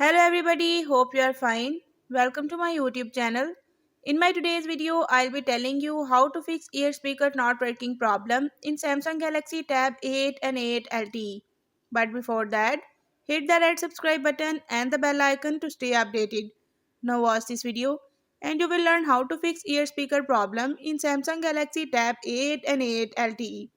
Hello everybody, hope you are fine. Welcome to my YouTube channel. In my today's video, I'll be telling you how to fix ear speaker not working problem in Samsung Galaxy Tab 8 and 8 LTE. But before that, hit the red subscribe button and the bell icon to stay updated. Now watch this video and you will learn how to fix ear speaker problem in Samsung Galaxy Tab 8 and 8 LTE.